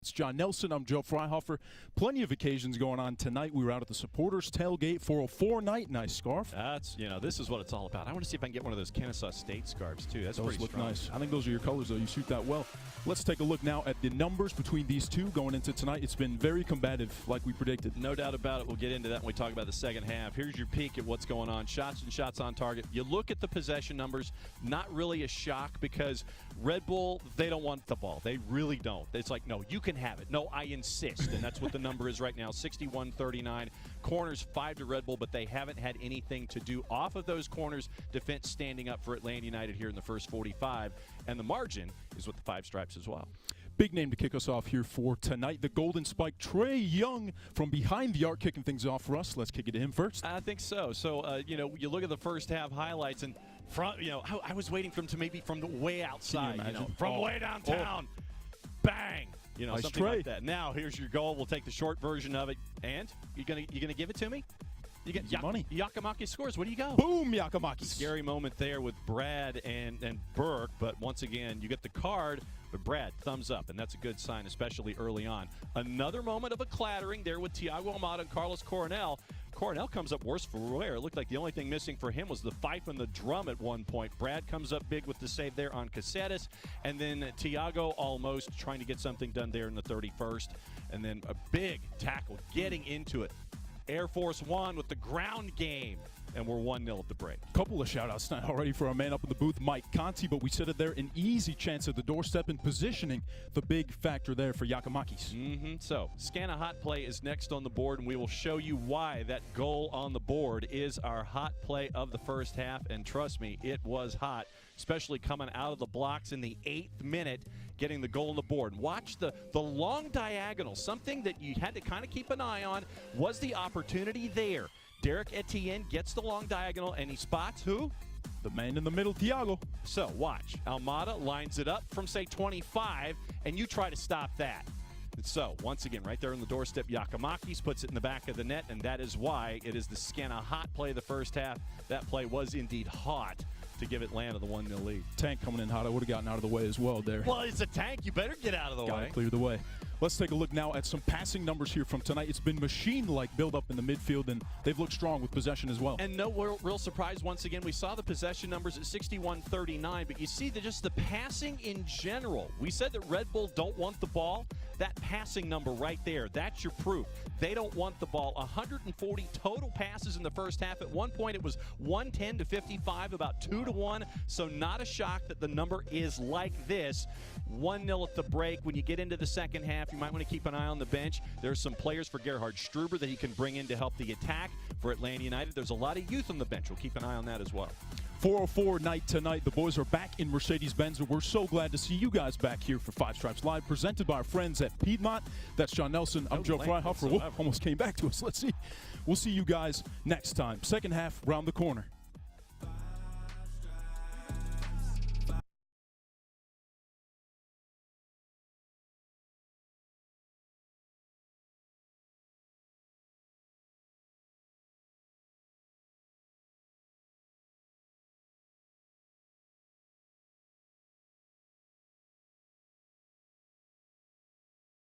It's John Nelson. I'm Joe Freihofer. Plenty of occasions going on tonight. We were out at the supporters tailgate, 404 night. Nice scarf. That's, this is what it's all about. I want to see if I can get one of those Kennesaw State scarves, too. That's those pretty look strong. nice. I think those are your colors, though. You shoot that well. Let's take a look now at the numbers between these two going into tonight. It's been very combative, like we predicted. No doubt about it. We'll get into that when we talk about the second half. Here's your peek at what's going on. Shots and shots on target. You look at the possession numbers, not really a shock because Red Bull, they don't want the ball. They really don't. It's like, no, you can have it. No, I insist. And that's what the number is right now, 61-39. Corners 5 to Red Bull, but they haven't had anything to do off of those corners. Defense standing up for Atlanta United here in the first 45. And the margin is with the 5 stripes as well. Big name to kick us off here for tonight. The Golden Spike, Trae Young from behind the arc kicking things off for us. Let's kick it to him first. I think so. So, you look at the first half highlights and I was waiting for him to maybe from the way outside, from way downtown. Bang! Nice something tray. like that. Now, here's your goal. We'll take the short version of it. And you gonna give it to me? You get money. Giakoumakis scores. Where do you go? Boom, Giakoumakis. Scary moment there with Brad and Burke, but once again, you get the card, but Brad, thumbs up, and that's a good sign, especially early on. Another moment of a clattering there with Thiago Almada and Carlos Coronel. Coronel comes up worse for wear. It looked like the only thing missing for him was the fife and the drum at one point. Brad comes up big with the save there on Caceres, and then Thiago almost trying to get something done there in the 31st, and then a big tackle getting into it. Air Force One with the ground game, and we're 1-0 at the break. Couple of shout-outs tonight already for our man up in the booth, Mike Conti, but we said it there, an easy chance at the doorstep and positioning, the big factor there for Giakoumakis. So, Scana Hot Play is next on the board, and we will show you why that goal on the board is our hot play of the first half, and trust me, it was hot, especially coming out of the blocks in the 8th minute, getting the goal on the board. And watch the long diagonal, something that you had to kind of keep an eye on. Was the opportunity there? Derek Etienne gets the long diagonal, and he spots who? The man in the middle, Thiago. So, watch. Almada lines it up from, say, 25, and you try to stop that. So, once again, right there on the doorstep, Giakoumakis puts it in the back of the net, and that is why it is the Scana Hot Play of the first half. That play was indeed hot to give Atlanta the 1-0 lead. Tank coming in hot. I would have gotten out of the way as well there. Well, it's a tank. You better get out of the way. Gotta clear the way. Let's take a look now at some passing numbers here from tonight. It's been machine-like build-up in the midfield, and they've looked strong with possession as well. And no real surprise, once again, we saw the possession numbers at 61-39, but you see just the passing in general. We said that Red Bull don't want the ball. That passing number right there, that's your proof. They don't want the ball. 140 total passes in the first half. At one point, it was 110-55, about 2-1, so not a shock that the number is like this. 1-0 at the break. When you get into the second half, you might want to keep an eye on the bench. There's some players for Gerhard Struber that he can bring in to help the attack. For Atlanta United, there's a lot of youth on the bench. We'll keep an eye on that as well. 404 night tonight. The boys are back in Mercedes-Benz, and we're so glad to see you guys back here for Five Stripes Live, presented by our friends at Piedmont. That's John Nelson. I'm Joe Freihofer. Almost came back to us. Let's see. We'll see you guys next time. Second half, round the corner.